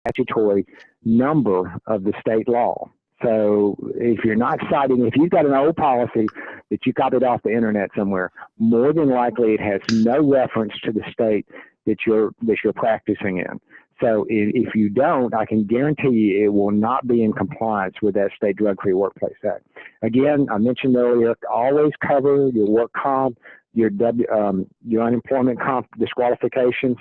statutory number of the state law. So if you're not citing, if you've got an old policy that you copied off the internet somewhere, more than likely it has no reference to the state that you're practicing in. So if you don't, I can guarantee you it will not be in compliance with that State Drug-Free Workplace Act. Again, I mentioned earlier, always cover your work comp, your unemployment comp disqualifications.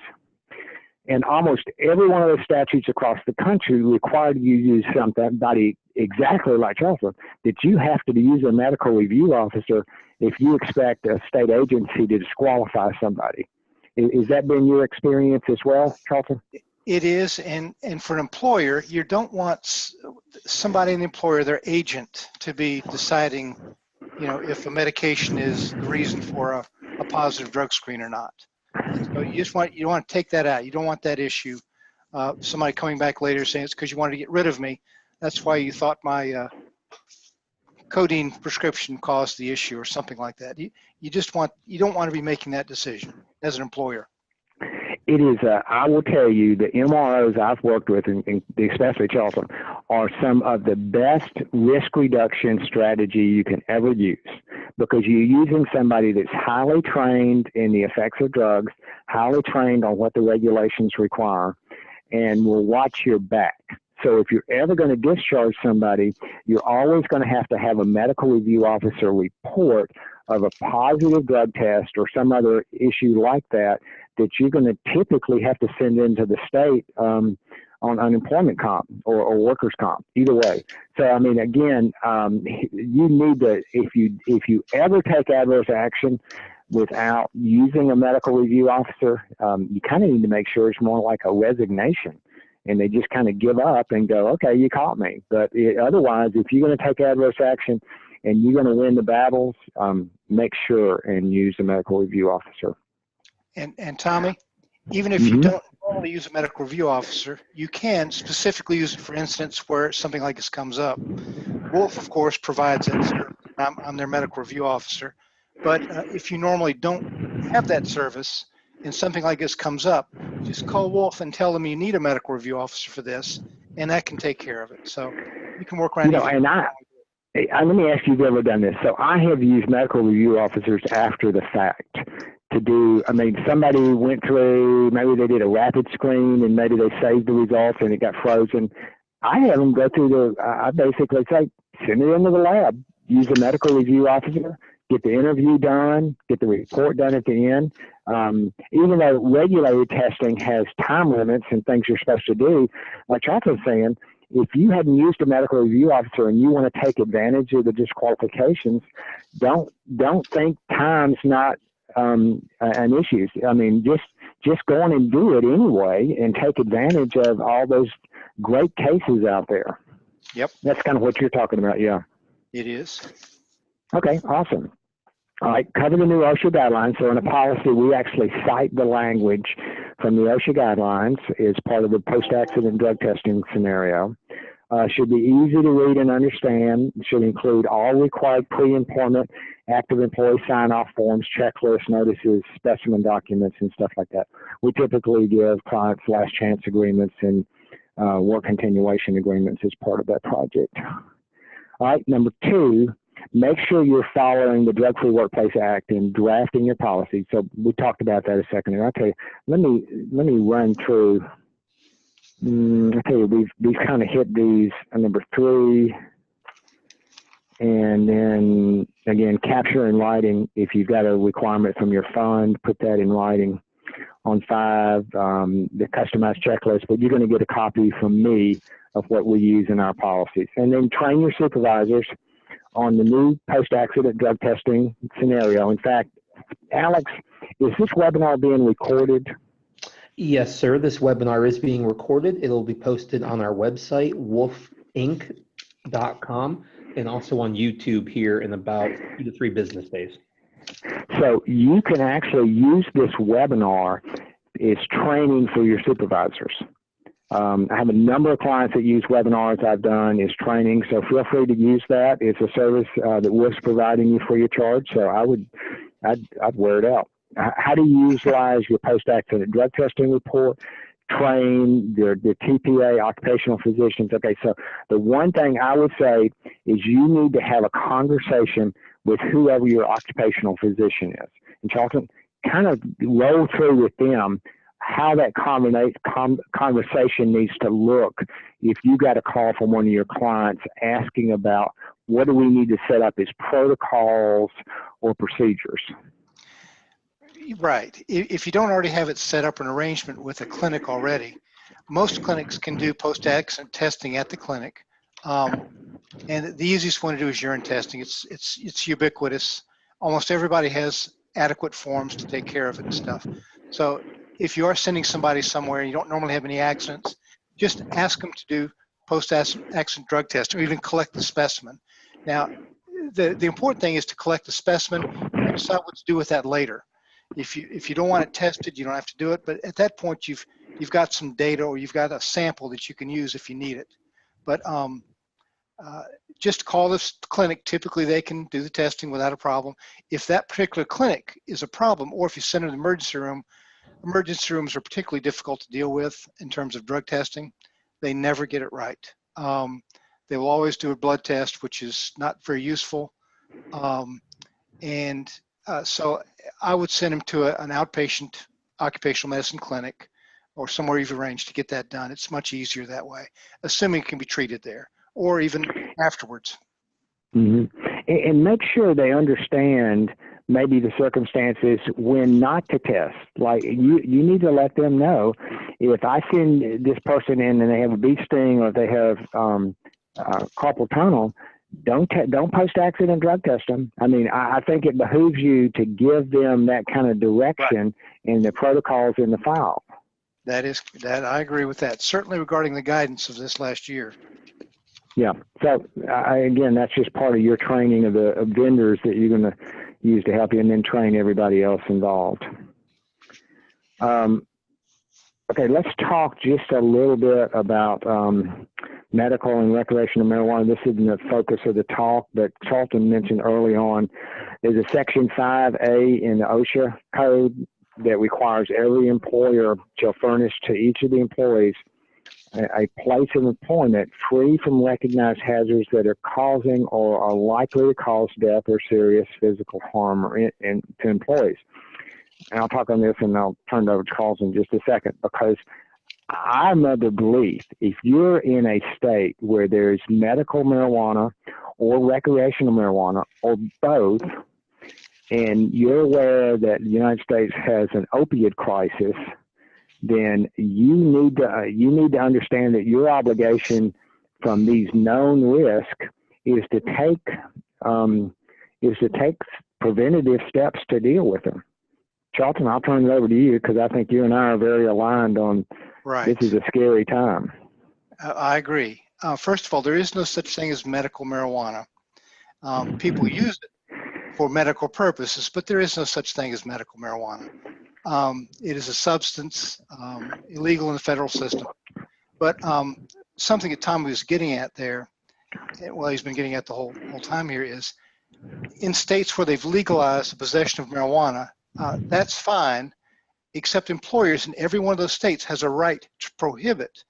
And almost every one of those statutes across the country require you to use somebody exactly like Charlton, that you have to use a medical review officer if you expect a state agency to disqualify somebody. Is that been your experience as well, Charlton? It is, and for an employer, you don't want somebody in the employer, their agent, to be deciding, if a medication is the reason for a positive drug screen or not. So you want to take that out. You don't want that issue. Somebody coming back later saying it's because you wanted to get rid of me. That's why you thought my codeine prescription caused the issue or something like that. You don't want to be making that decision as an employer. It is, I will tell you, the MROs I've worked with, and especially Charlton, are some of the best risk reduction strategy you can ever use, because you're using somebody that's highly trained in the effects of drugs, highly trained on what the regulations require, and will watch your back. So if you're ever going to discharge somebody, you're always going to have a medical review officer report of a positive drug test or some other issue like that you're going to typically have to send into the state on unemployment comp or workers' comp, either way. So, I mean, again, you need to, if you ever take adverse action without using a medical review officer, you kind of need to make sure it's more like a resignation. And they just kind of give up and go, okay, you caught me. But otherwise, if you're going to take adverse action and you're going to win the battles, make sure and use a medical review officer. And Tommy, even if you don't normally use a medical review officer, you can specifically use it for instance where something like this comes up. Wolfe, of course, provides that service. I'm their medical review officer. But if you normally don't have that service and something like this comes up, just call Wolfe and tell them you need a medical review officer for this, and that can take care of it. So you can work around. And let me ask you, if you've ever done this. So I have used medical review officers after the fact to do, somebody went through, maybe they did a rapid screen and maybe they saved the results and it got frozen. I have them go through I basically say, send it into the lab, use a medical review officer, get the interview done, get the report done at the end. Even though regulated testing has time limits and things you're supposed to do, like Charlton's saying, if you hadn't used a medical review officer and you want to take advantage of the disqualifications, don't think time's not an issue. Just go on and do it anyway and take advantage of all those great cases out there. Yep. That's kind of what you're talking about, yeah. It is. Okay, awesome. All right, cover the new OSHA guidelines. So in a policy, we actually cite the language from the OSHA guidelines as part of the post-accident drug testing scenario. Should be easy to read and understand. Should include all required pre-employment active employee sign-off forms, checklists, notices, specimen documents, and stuff like that. We typically give clients last chance agreements and work continuation agreements as part of that project. All right, number 2, make sure you're following the Drug-Free Workplace Act in drafting your policy. So we talked about that a second ago. Okay, let me run through. I tell you, we've kind of hit these on number 3, and then again, capture in writing. If you've got a requirement from your fund, put that in writing. On 5, the customized checklist, but you're going to get a copy from me of what we use in our policies. And then train your supervisors on the new post-accident drug testing scenario. In fact, Alex, is this webinar being recorded? Yes, sir. This webinar is being recorded. It'll be posted on our website, wolfeinc.com, and also on YouTube here in about 2 to 3 business days. So you can actually use this webinar as training for your supervisors. I have a number of clients that use webinars I've done as training, so feel free to use that. It's a service that Wolfe's providing you free of charge, so I'd wear it out. How do you utilize your post-accident drug testing report? train the TPA, occupational physicians. Okay, so the one thing I would say is you need to have a conversation with whoever your occupational physician is. And Charlton, kind of roll through with them how that conversation needs to look if you got a call from one of your clients asking about what do we need to set up as protocols or procedures. Right. If you don't already have it set up an arrangement with a clinic already, most clinics can do post-accident testing at the clinic. And the easiest one to do is urine testing. It's ubiquitous. Almost everybody has adequate forms to take care of it and stuff. So if you are sending somebody somewhere and you don't normally have any accidents, just ask them to do post-accident drug test or even collect the specimen. Now, the important thing is to collect the specimen and decide what to do with that later. If you don't want it tested, you don't have to do it. But at that point, you've got some data or you've got a sample that you can use if you need it. But just call this clinic. Typically, they can do the testing without a problem. If that particular clinic is a problem, or if you send it to the emergency room, emergency rooms are particularly difficult to deal with in terms of drug testing. They never get it right. They will always do a blood test, which is not very useful. So I would send them to an outpatient occupational medicine clinic or somewhere you've arranged to get that done. It's much easier that way, assuming it can be treated there or even afterwards. Mm-hmm. And make sure they understand maybe the circumstances when not to test. Like you need to let them know if I send this person in and they have a bee sting or if they have carpal tunnel, don't post-accident drug test them. I mean, I think it behooves you to give them that kind of direction in the protocols in the file. That I agree with that. Certainly regarding the guidance of this last year. Yeah. So again, that's just part of your training of the vendors that you're going to use to help you, and then train everybody else involved. Okay, let's talk just a little bit about medical and recreational marijuana. This isn't the focus of the talk, but Charlton mentioned early on, there's a Section 5A in the OSHA code that requires every employer to furnish to each of the employees a place of employment free from recognized hazards that are causing or are likely to cause death or serious physical harm to employees. And I'll talk on this and I'll turn it over to Charles in just a second, because I'm of the belief if you're in a state where there's medical marijuana or recreational marijuana or both, and you're aware that the United States has an opiate crisis, then you need to understand that your obligation from these known risks is to take preventative steps to deal with them. Charlton, I'll turn it over to you because I think you and I are very aligned on this is a scary time. I agree. First of all, there is no such thing as medical marijuana. People use it for medical purposes, but there is no such thing as medical marijuana. It is a substance illegal in the federal system. But something that Tom was getting at there, well, he's been getting at the whole time here, is in states where they've legalized the possession of marijuana, that's fine, except employers in every one of those states has a right to prohibit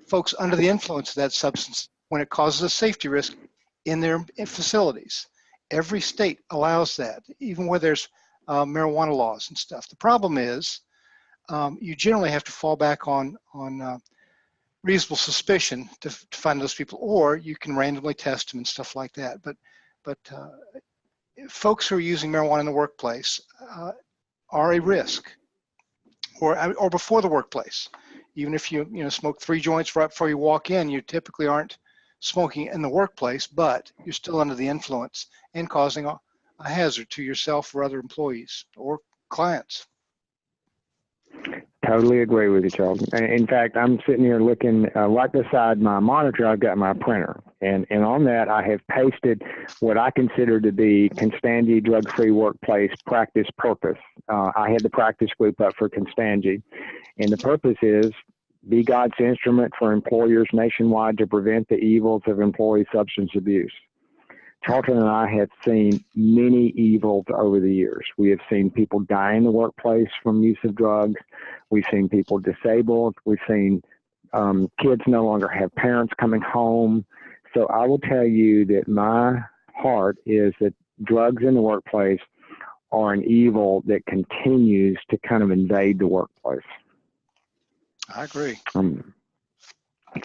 folks under the influence of that substance when it causes a safety risk in their facilities. Every state allows that, even where there's marijuana laws and stuff. The problem is you generally have to fall back on reasonable suspicion to find those people, or you can randomly test them and stuff like that. But folks who are using marijuana in the workplace are a risk, or before the workplace. Even if you smoke 3 joints right before you walk in, you typically aren't smoking in the workplace, but you're still under the influence and causing a hazard to yourself or other employees or clients. Totally agree with you, Charles. In fact, I'm sitting here looking right beside my monitor. I've got my printer, and on that I have pasted what I consider to be Constangi Drug-Free Workplace Practice Purpose. I had the practice group up for Constangi, and the purpose is be God's instrument for employers nationwide to prevent the evils of employee substance abuse. Charlton and I have seen many evils over the years. We have seen people die in the workplace from use of drugs. We've seen people disabled. We've seen kids no longer have parents coming home. So I will tell you that my heart is that drugs in the workplace are an evil that continues to kind of invade the workplace. I agree.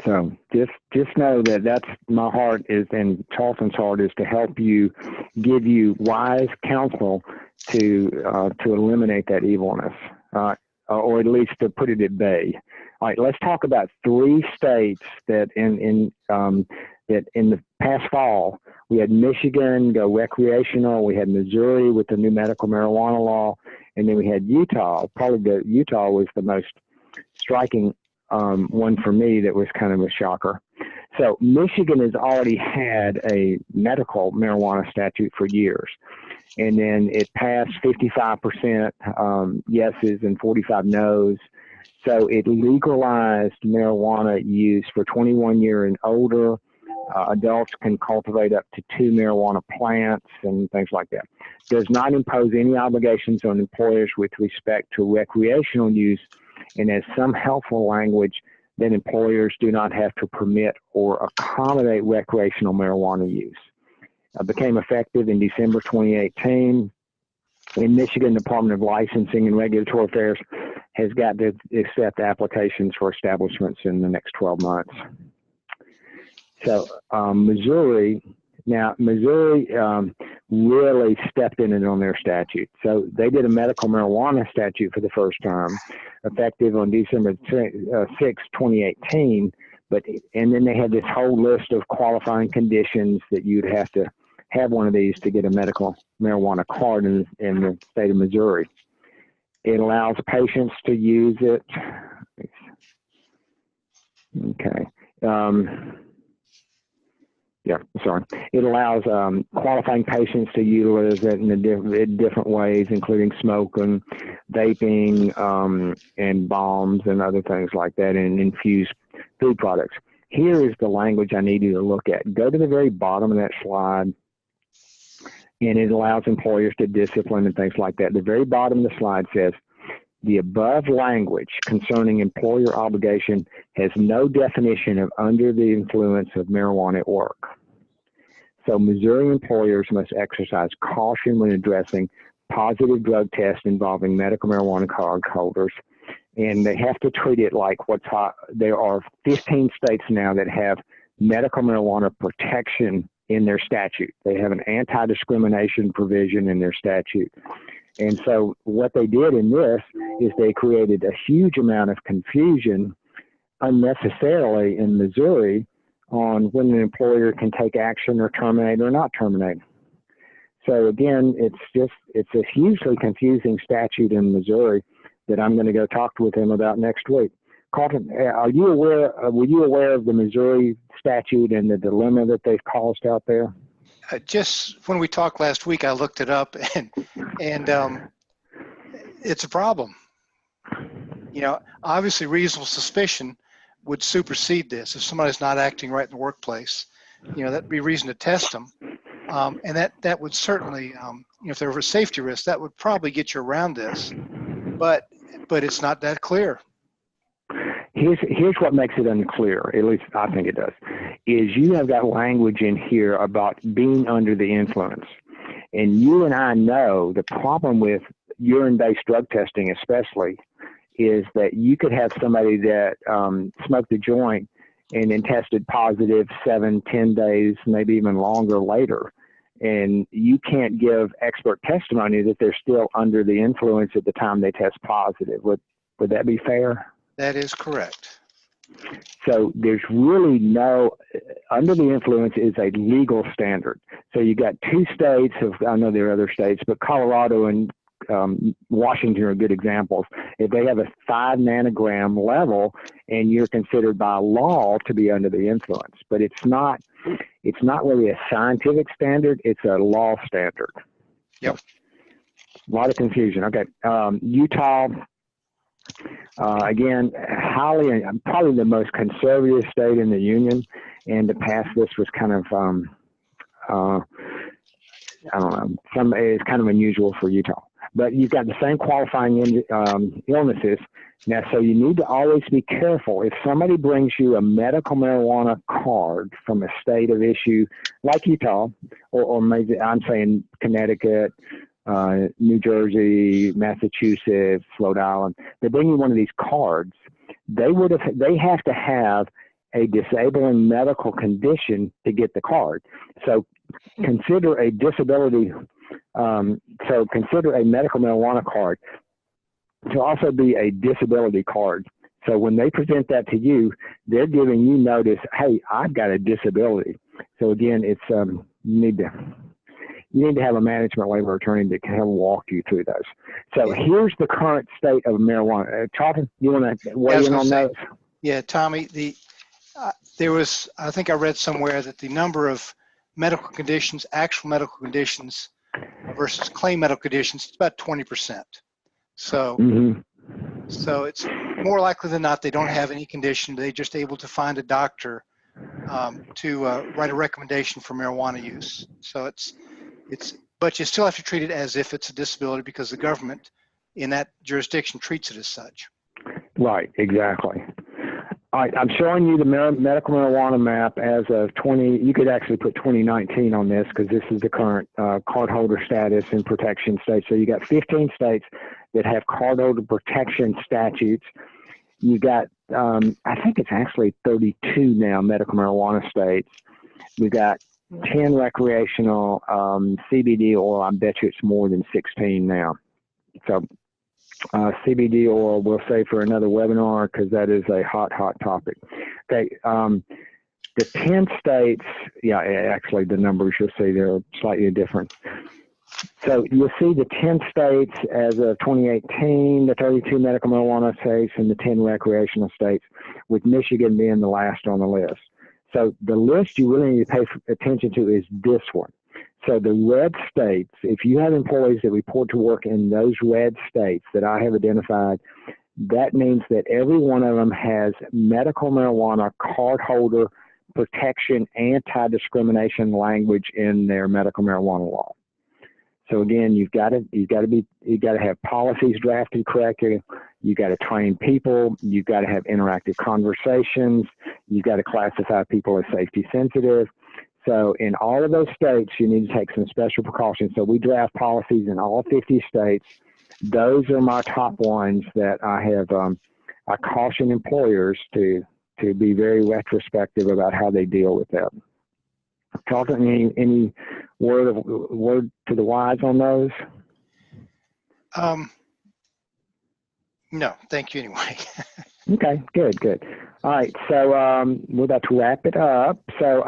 So just know that that's my heart is, and Charlton's heart is to help you, give you wise counsel to eliminate that evilness, or at least to put it at bay. All right, let's talk about 3 states that in the past fall we had Michigan go recreational, we had Missouri with the new medical marijuana law, and then we had Utah. Probably Utah was the most striking one for me that was kind of a shocker. So Michigan has already had a medical marijuana statute for years, and then it passed 55% yeses and 45 noes. So it legalized marijuana use for 21 year and older. Adults can cultivate up to 2 marijuana plants and things like that. Does not impose any obligations on employers with respect to recreational use, and has some helpful language that employers do not have to permit or accommodate recreational marijuana use. Became effective in December 2018. In Michigan, Department of Licensing and Regulatory Affairs has got to accept applications for establishments in the next 12 months. So Missouri really stepped in it on their statute. So they did a medical marijuana statute for the first time, effective on December 6, 2018. And then they had this whole list of qualifying conditions that you'd have to have one of these to get a medical marijuana card in the state of Missouri. It allows patients to use it. Okay. It allows qualifying patients to utilize it in different ways, including smoking, vaping, and balms and other things like that, and infused food products. Here is the language I need you to look at. Go to the very bottom of that slide, and it allows employers to discipline and things like that. The very bottom of the slide says, the above language concerning employer obligation has no definition of under the influence of marijuana at work. So Missouri employers must exercise caution when addressing positive drug tests involving medical marijuana card holders, and they have to treat it like what's hot. There are 15 states now that have medical marijuana protection in their statute. They have an anti-discrimination provision in their statute. And so what they did in this is they created a huge amount of confusion unnecessarily in Missouri on when an employer can take action or terminate or not terminate. So again, it's a hugely confusing statute in Missouri that I'm going to go talk with him about next week. Carlton, were you aware of the Missouri statute and the dilemma that they've caused out there? Just when we talked last week, I looked it up, and it's a problem. You know, obviously reasonable suspicion would supersede this. If somebody's not acting right in the workplace, you know, that'd be reason to test them. And that would certainly, you know, if there were a safety risk, that would probably get you around this. But it's not that clear. Here's what makes it unclear, at least I think it does, is you have got language in here about being under the influence. And you and I know the problem with urine-based drug testing especially is that you could have somebody that smoked a joint and then tested positive 7-10 days, maybe even longer later. And you can't give expert testimony that they're still under the influence at the time they test positive. Would that be fair? That is correct. So there's really under the influence is a legal standard. So you got 2 states I know there are other states, but Colorado and Washington are good examples. If they have a 5 nanogram level and you're considered by law to be under the influence, but it's not really a scientific standard, it's a law standard. Yep. A lot of confusion. Okay. Utah, again, probably the most conservative state in the union, and to pass this was kind of I don't know, it's kind of unusual for Utah. But you've got the same qualifying illnesses. Now, so you need to always be careful. If somebody brings you a medical marijuana card from a state of issue like Utah, or maybe I'm saying Connecticut, New Jersey, Massachusetts, Rhode Island, they bring you one of these cards, they have to have a disabling medical condition to get the card. So consider a disability, consider a medical marijuana card to also be a disability card. So when they present that to you, they're giving you notice, hey, I've got a disability. So again, it's you need to have a management labor attorney that can help walk you through those. So here's the current state of marijuana. Charlton, you want to weigh in on those? Yeah, Tommy, there was, I think I read somewhere that the number of medical conditions, actual medical conditions versus claim medical conditions, it's about 20%. So, so it's more likely than not they don't have any condition. They're just able to find a doctor to write a recommendation for marijuana use. So but you still have to treat it as if it's a disability because the government in that jurisdiction treats it as such. Right, exactly. All right, I'm showing you the medical marijuana map as of you could actually put 2019 on this because this is the current cardholder status and protection states. So you got 15 states that have cardholder protection statutes. You got, I think it's actually 32 now medical marijuana states. We got 10 recreational CBD oil. I bet you it's more than 16 now. So CBD oil we'll save for another webinar because that is a hot topic. Okay, the 10 states, yeah, actually the numbers you'll see they're slightly different. So you'll see the 10 states as of 2018, the 32 medical marijuana states, and the 10 recreational states, with Michigan being the last on the list. So the list you really need to pay attention to is this one. So the red states, if you have employees that report to work in those red states that I have identified, that means that every one of them has medical marijuana cardholder protection anti-discrimination language in their medical marijuana law. So again, you've got to have policies drafted correctly. You've got to train people. You've got to have interactive conversations. You've got to classify people as safety sensitive. So in all of those states, you need to take some special precautions. So we draft policies in all 50 states. Those are my top ones that I have. I caution employers to be very retrospective about how they deal with that. Charlton, any word to the wise on those? No, thank you anyway. Okay, good. All right, so we're about to wrap it up. So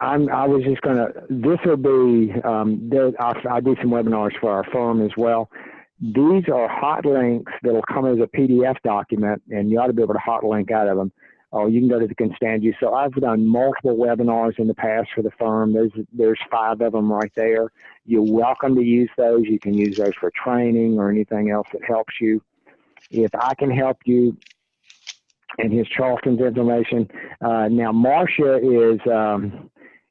I was just going to, this will be, I do some webinars for our firm as well. These are hot links that will come as a PDF document, and you ought to be able to hot link out of them. Or you can go to the Constantia. So I've done multiple webinars in the past for the firm. There's 5 of them right there. You're welcome to use those. You can use those for training or anything else that helps you. If I can help you, and here's Charlton's information. Now Marcia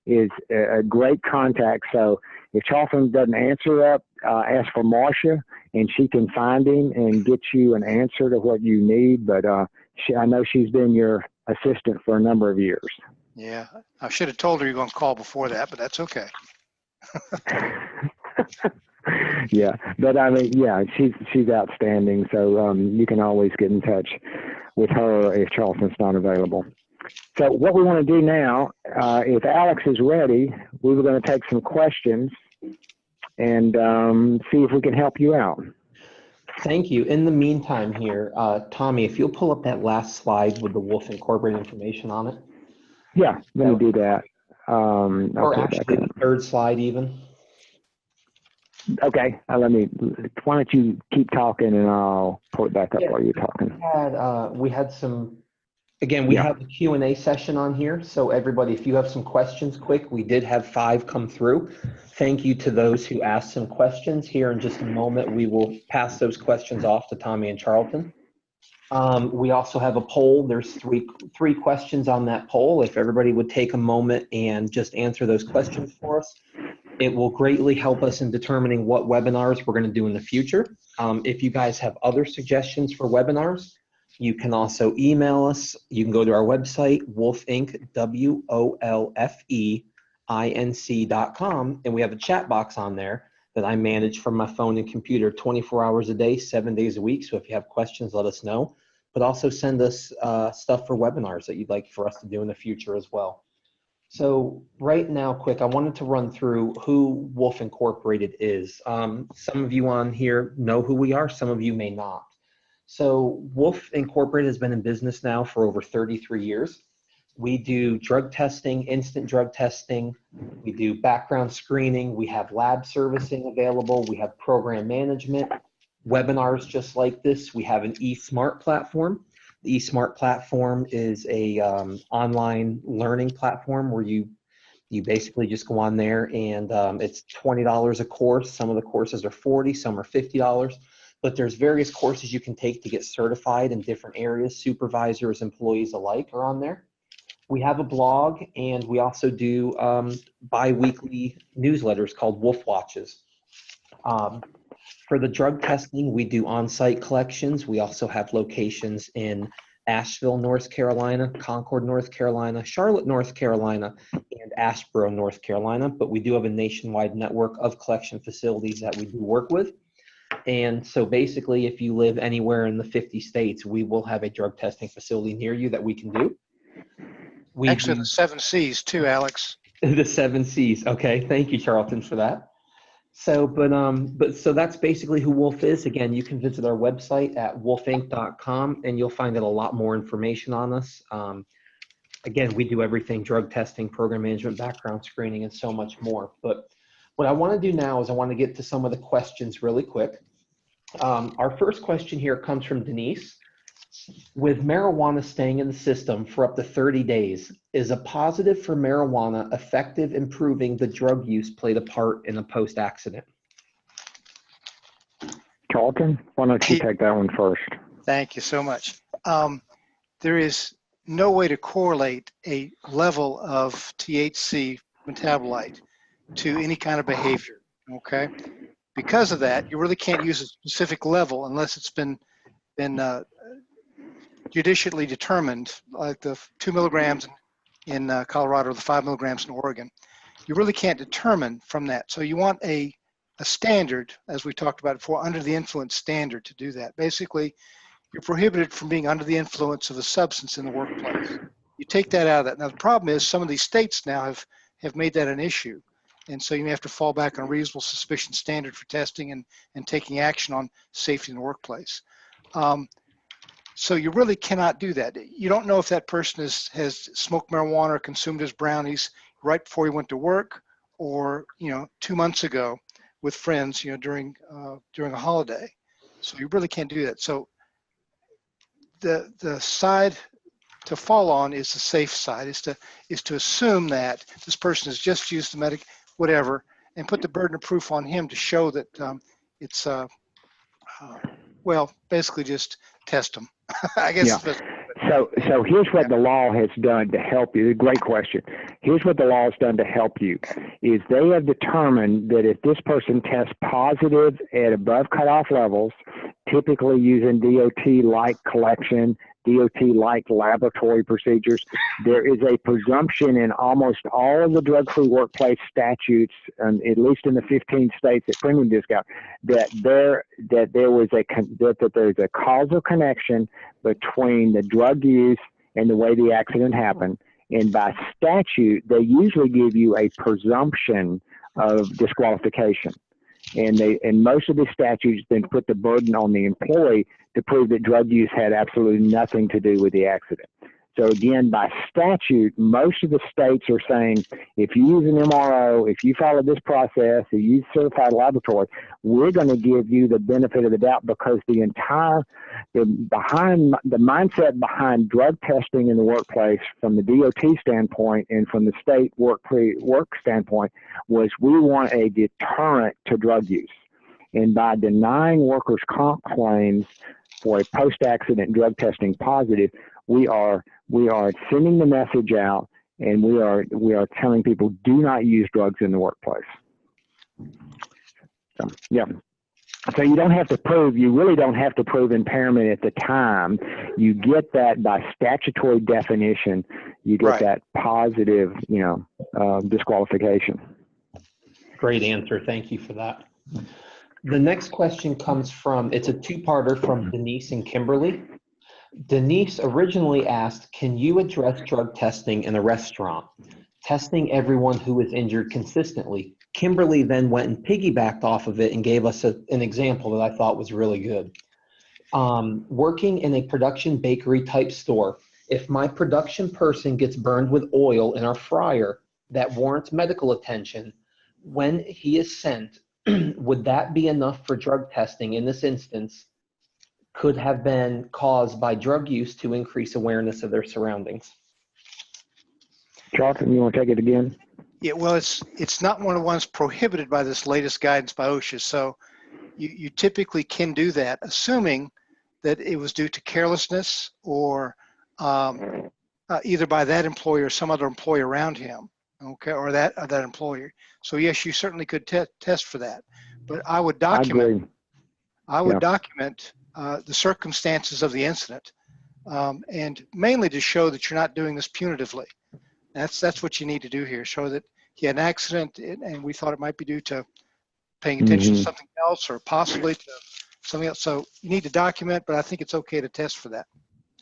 is a great contact. So if Charlton doesn't answer up, ask for Marcia, and she can find him and get you an answer to what you need. But I know she's been your assistant for a number of years. Yeah, I should have told her you're going to call before that, but that's okay. Yeah, but I mean, yeah, she's outstanding. So you can always get in touch with her if Charlton's not available. So what we want to do now, if Alex is ready, we were going to take some questions and see if we can help you out. Thank you. In the meantime here, Tommy, if you'll pull up that last slide with the Wolfe Incorporated information on it. Yeah, let me do that. Or actually the third slide even. Okay, why don't you keep talking and I'll pull it back up while you're talking. We had some, again, we have the Q&A session on here. So everybody, if you have some questions quick, we did have 5 come through. Thank you to those who asked some questions. Here in just a moment, we will pass those questions off to Tommy and Charlton. We also have a poll. There's three questions on that poll. If everybody would take a moment and just answer those questions for us, it will greatly help us in determining what webinars we're going to do in the future. If you guys have other suggestions for webinars, you can also email us. You can go to our website, Wolfe Inc, WOLFEINC.com, and we have a chat box on there that I manage from my phone and computer 24 hours a day, 7 days a week. So if you have questions, let us know. But also send us stuff for webinars that you'd like for us to do in the future as well. So right now, quick, I wanted to run through who Wolfe Incorporated is. Some of you on here know who we are, some of you may not. So Wolfe Incorporated has been in business now for over 33 years. We do drug testing, instant drug testing. We do background screening. We have lab servicing available. We have program management, webinars just like this. We have an eSmart platform. The eSmart platform is a online learning platform where you basically just go on there and it's $20 a course. Some of the courses are $40, some are $50. But there's various courses you can take to get certified in different areas. Supervisors, employees alike are on there. We have a blog, and we also do bi-weekly newsletters called Wolfe Watches. For the drug testing, we do on-site collections. We also have locations in Asheville, North Carolina, Concord, North Carolina, Charlotte, North Carolina, and Asheboro, North Carolina. But we do have a nationwide network of collection facilities that we do work with. And so basically, if you live anywhere in the 50 states, we will have a drug testing facility near you that we can do. Actually, the 7 C's too, Alex. The 7 C's. Okay, thank you, Charlton, for that. So, so that's basically who Wolfe is. Again, you can visit our website at wolfeinc.com, and you'll find out a lot more information on us. Again, we do everything: drug testing, program management, background screening, and so much more. But what I want to do now is I want to get to some of the questions really quick. Our first question here comes from Denise. With marijuana staying in the system for up to 30 days, is a positive for marijuana effective in proving the drug use played a part in a post-accident? Charlton, why don't you take that one first? Thank you so much. There is no way to correlate a level of THC metabolite to any kind of behavior, okay? Because of that, you really can't use a specific level unless it's been judicially determined, like the 2 milligrams in Colorado or the 5 milligrams in Oregon. You really can't determine from that. So you want a standard, as we talked about before, under the influence standard to do that. Basically, you're prohibited from being under the influence of a substance in the workplace. You take that out of that. Now, the problem is some of these states now have made that an issue. And so you may have to fall back on a reasonable suspicion standard for testing and taking action on safety in the workplace. So you really cannot do that. You don't know if that person has smoked marijuana or consumed his brownies right before he went to work, or 2 months ago with friends, during a holiday. So you really can't do that. So the side to fall on is the safe side, is to assume that this person has just used the whatever, and put the burden of proof on him to show that it's well, basically just test them. I guess. Yeah. So here's what the law has done to help you. Great question. Here's what the law has done to help you: is they have determined that if this person tests positive at above cutoff levels, typically using DOT-like collection, DOT-like laboratory procedures, there is a presumption in almost all of the drug-free workplace statutes, at least in the 15 states at premium discount, that there's a causal connection between the drug use and the way the accident happened. And by statute, they usually give you a presumption of disqualification. And most of the statutes then put the burden on the employee to prove that drug use had absolutely nothing to do with the accident. So again, by statute, most of the states are saying, if you use an MRO, if you follow this process, if you use certified laboratory, we're going to give you the benefit of the doubt, because the mindset behind drug testing in the workplace from the DOT standpoint and from the state work standpoint was we want a deterrent to drug use. And by denying workers' comp claims for a post-accident drug testing positive, we are sending the message out, and we are telling people, do not use drugs in the workplace. So, yeah. So you don't have to prove, you really don't have to prove impairment at the time. You get that by statutory definition. You get that positive, disqualification. Great answer. Thank you for that. The next question comes from, it's a two-parter from Denise and Kimberly. Denise originally asked, can you address drug testing in a restaurant? Testing everyone who is injured consistently. Kimberly then went and piggybacked off of it and gave us an example that I thought was really good. Working in a production bakery type store, if my production person gets burned with oil in our fryer that warrants medical attention, when he is sent, would that be enough for drug testing in this instance? Could have been caused by drug use to increase awareness of their surroundings. Charlton, you want to take it again? Yeah, well, it's not one of the ones prohibited by this latest guidance by OSHA. So you typically can do that, assuming that it was due to carelessness or either by that employer or some other employee around him, okay, or that employer. So yes, you certainly could test for that. But I would document. I would document the circumstances of the incident, and mainly to show that you're not doing this punitively. That's what you need to do here. Show that he had an accident and we thought it might be due to paying attention to something else or possibly to something else. So you need to document, but I think it's okay to test for that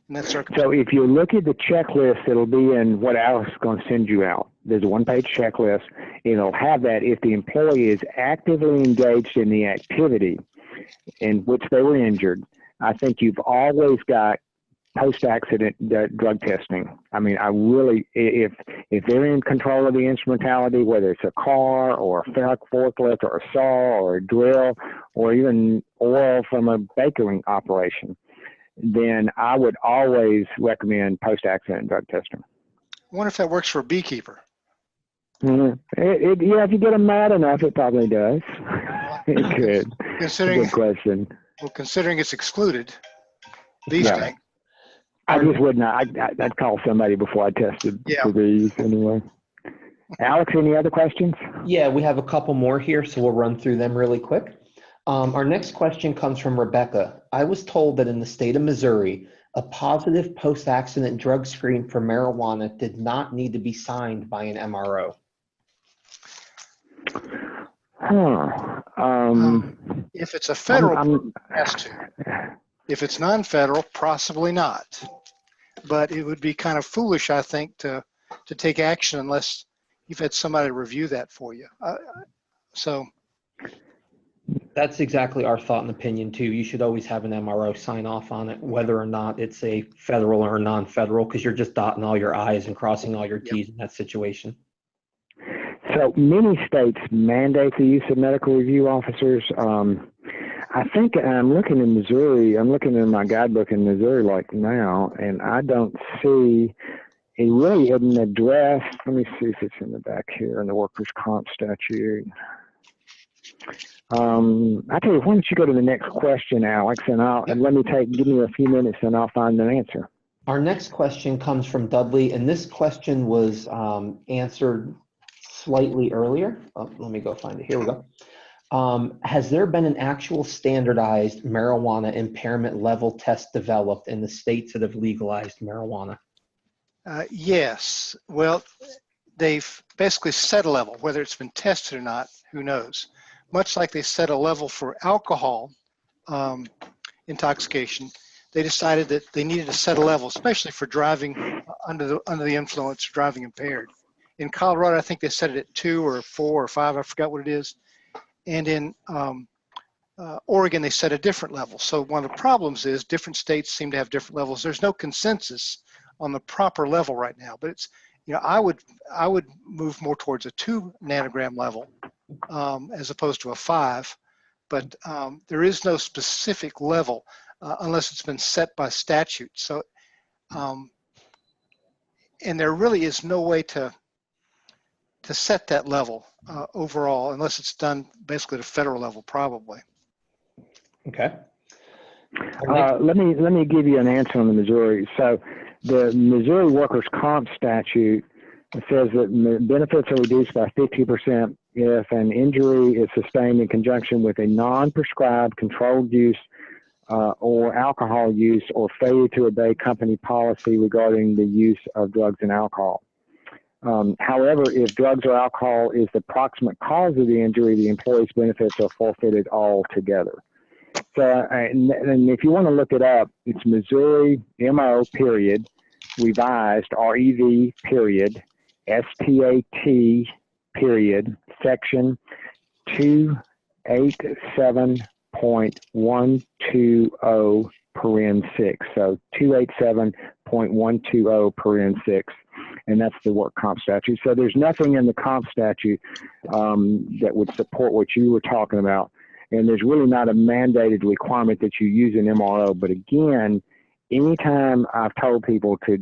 in that circumstance. So if you look at the checklist, it'll be in what Alex is going to send you out. There's a one-page checklist. It'll have that if the employee is actively engaged in the activity in which they were injured. I think you've always got post-accident drug testing. I mean, I really, if they're in control of the instrumentality, whether it's a car or a forklift or a saw or a drill or even oil from a baking operation, then I would always recommend post-accident drug testing. I wonder if that works for a beekeeper. Yeah, if you get them mad enough, it probably does. It could. Considering, good question. Well, considering it's excluded, these things. I just would not. I'd call somebody before I tested for these anyway. Alex, any other questions? Yeah, we have a couple more here, so we'll run through them really quick. Our next question comes from Rebecca. I was told that in the state of Missouri, a positive post-accident drug screen for marijuana did not need to be signed by an MRO. If it's a federal, it has to. If it's non-federal, possibly not. But it would be kind of foolish, I think, to take action unless you've had somebody review that for you. So that's exactly our thought and opinion too. You should always have an MRO sign off on it, whether or not it's a federal or non-federal, because you're just dotting all your I's and crossing all your T's in that situation. So many states mandate the use of medical review officers. I think I'm looking in Missouri. I'm looking in my guidebook in Missouri like now, and I don't see it really isn't addressed. Let me see if it's in the back here in the workers' comp statute. I tell you, why don't you go to the next question, Alex, and give me a few minutes and I'll find an answer. Our next question comes from Dudley, and this question was answered slightly earlier. Let me go find it. Here we go. Has there been an actual standardized marijuana impairment level test developed in the states that have legalized marijuana? Yes. Well, they've basically set a level. Whether it's been tested or not, who knows? Much like they set a level for alcohol intoxication, they decided that they needed to set a level, especially for driving under the influence, driving impaired. In Colorado, I think they set it at 2 or 4 or 5. I forgot what it is. And in Oregon, they set a different level. So one of the problems is different states seem to have different levels. There's no consensus on the proper level right now. But it's, I would move more towards a 2 nanogram level as opposed to a 5. But there is no specific level unless it's been set by statute. So, and there really is no way to set that level overall, unless it's done basically at a federal level, probably. Okay. Let me give you an answer on the Missouri. So the Missouri Workers' Comp statute says that benefits are reduced by 50% if an injury is sustained in conjunction with a non-prescribed controlled use or alcohol use or failure to obey company policy regarding the use of drugs and alcohol. However, if drugs or alcohol is the proximate cause of the injury, the employee's benefits are forfeited altogether. So, and if you want to look it up, it's Missouri MO period, revised, REV period, STAT period, section 287.120 paren 6. So 287.120 paren 6. And that's the work comp statute. So there's nothing in the comp statute that would support what you were talking about. And there's really not a mandated requirement that you use an MRO. But again, anytime I've told people to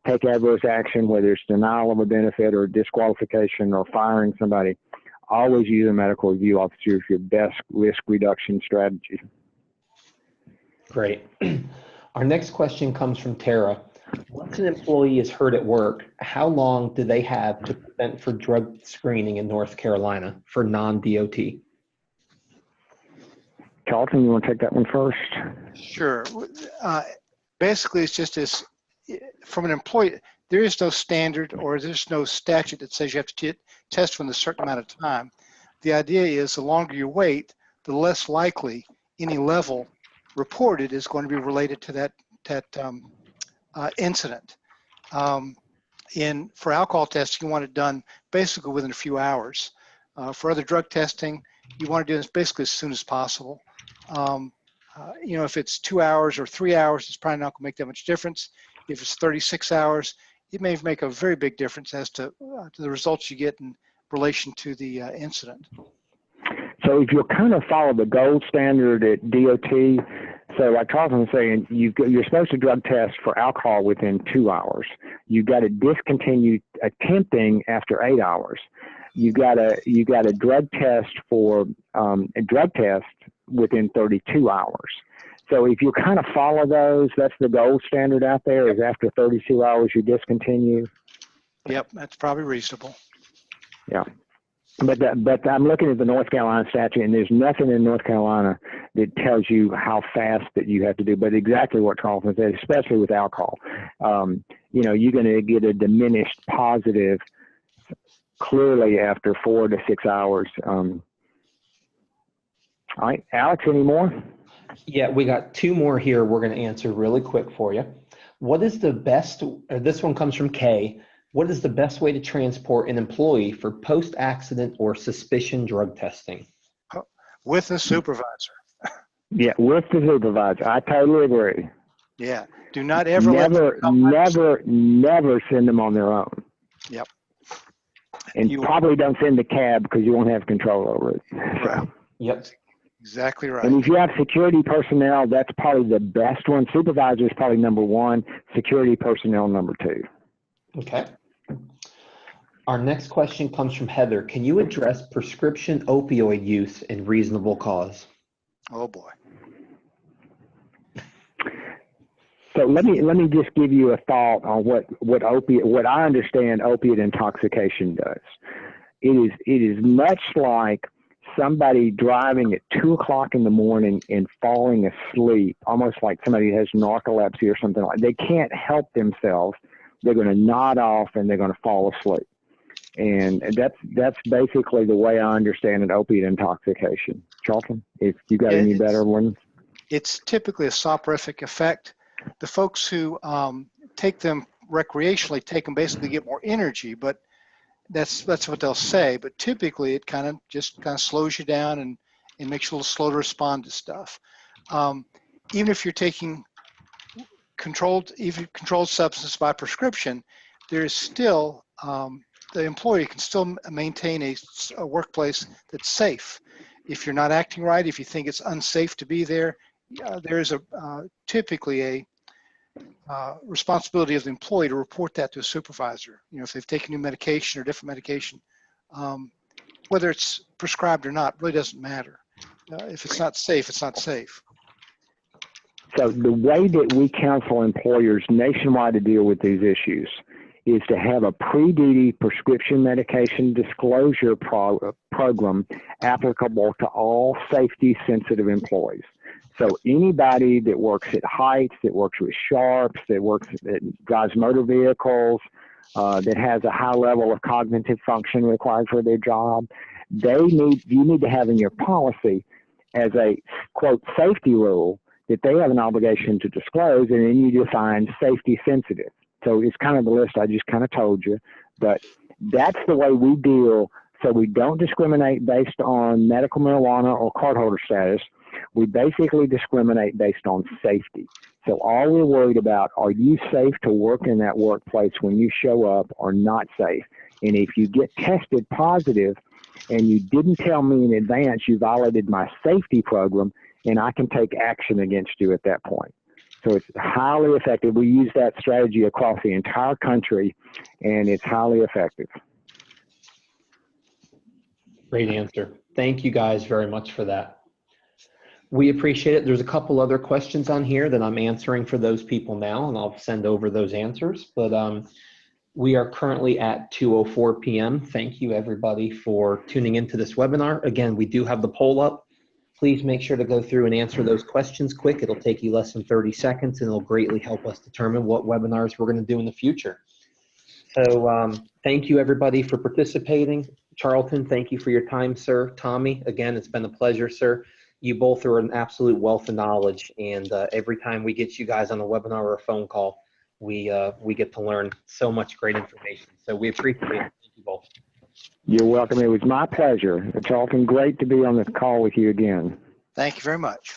take adverse action, whether it's denial of a benefit or disqualification or firing somebody, always use a medical review officer as your best risk reduction strategy. Great. Our next question comes from Tara. Once an employee is hurt at work, how long do they have to prevent for drug screening in North Carolina for non-DOT? Charlton, you want to take that one first? Sure. Basically, it's just as from an employee, there is no standard or there's no statute that says you have to test within a certain amount of time. The idea is the longer you wait, the less likely any level reported is going to be related to that incident. For alcohol testing, you want it done basically within a few hours. For other drug testing, you want to do this basically as soon as possible. If it's 2 hours or 3 hours, it's probably not going to make that much difference. If it's 36 hours, it may make a very big difference as to the results you get in relation to the incident. So if you'll kind of follow the gold standard at DOT, so like Charlton was saying, you're supposed to drug test for alcohol within 2 hours. You've got to discontinue attempting after 8 hours. You got a drug test for a drug test within 32 hours. So if you kind of follow those, that's the gold standard out there, is after 32 hours you discontinue. Yep, that's probably reasonable. Yeah. But I'm looking at the North Carolina statute, and there's nothing in North Carolina that tells you how fast that you have to do, but exactly what Charlton said, especially with alcohol. You're going to get a diminished positive clearly after 4 to 6 hours. All right, Alex, any more? Yeah, we got 2 more here we're going to answer really quick for you. What is the best, this one comes from Kay, what is the best way to transport an employee for post-accident or suspicion drug testing? With a supervisor. Yeah, with the supervisor. I totally agree. Yeah, do not ever never send them on their own. Yep. And probably don't send the cab because you won't have control over it. Right. Yep. Exactly right. And if you have security personnel, that's probably the best one. Supervisor is probably number 1, security personnel number 2. Okay. Our next question comes from Heather. Can you address prescription opioid use in reasonable cause? Oh boy. So let me just give you a thought on what I understand opiate intoxication does. It is much like somebody driving at 2 o'clock in the morning and falling asleep, almost like somebody has narcolepsy or something like that. They can't help themselves. They're going to nod off and they're going to fall asleep. And that's basically the way I understand an opiate intoxication. Charlton, if you got any better ones? It's typically a soporific effect. The folks who take them recreationally take them basically to get more energy, but that's what they'll say. But typically it kind of slows you down and makes you a little slow to respond to stuff. Even if you're taking controlled substance by prescription, there is still the employee can still maintain a workplace that's safe. If you're not acting right, if you think it's unsafe to be there, there is typically a responsibility of the employee to report that to a supervisor. If they've taken new medication or different medication, whether it's prescribed or not, really doesn't matter. If it's not safe, it's not safe. So the way that we counsel employers nationwide to deal with these issues is to have a pre-duty prescription medication disclosure program applicable to all safety-sensitive employees. So anybody that works at heights, that works with sharps, that drives motor vehicles, that has a high level of cognitive function required for their job, you need to have in your policy as a, quote, safety rule that they have an obligation to disclose, and then you define safety sensitive. So it's kind of the list I just kind of told you, but that's the way we deal. So we don't discriminate based on medical marijuana or cardholder status. We basically discriminate based on safety. So all we're worried about, are you safe to work in that workplace when you show up, or not safe? And if you get tested positive and you didn't tell me in advance, you violated my safety program, and I can take action against you at that point. So it's highly effective. We use that strategy across the entire country, and it's highly effective. Great answer. Thank you guys very much for that. We appreciate it. There's a couple other questions on here that I'm answering for those people now, and I'll send over those answers. But we are currently at 2:04 p.m. Thank you, everybody, for tuning into this webinar. Again, we do have the poll up. Please make sure to go through and answer those questions quick. It'll take you less than 30 seconds, and it'll greatly help us determine what webinars we're going to do in the future. So thank you, everybody, for participating. Charlton, thank you for your time, sir. Tommy, again, it's been a pleasure, sir. You both are an absolute wealth of knowledge, and every time we get you guys on a webinar or a phone call, we get to learn so much great information. So we appreciate it. Thank you both. You're welcome. It was my pleasure. It's often great to be on the call with you again. Thank you very much.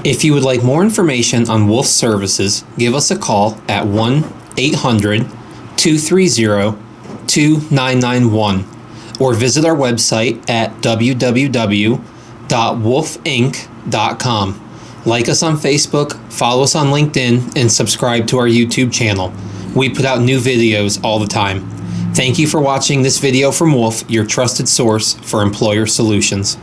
If you would like more information on Wolfe services, give us a call at 1-800-230-2991 or visit our website at www.wolfeinc.com. Like us on Facebook, follow us on LinkedIn, and subscribe to our YouTube channel. We put out new videos all the time. Thank you for watching this video from Wolfe, your trusted source for employer solutions.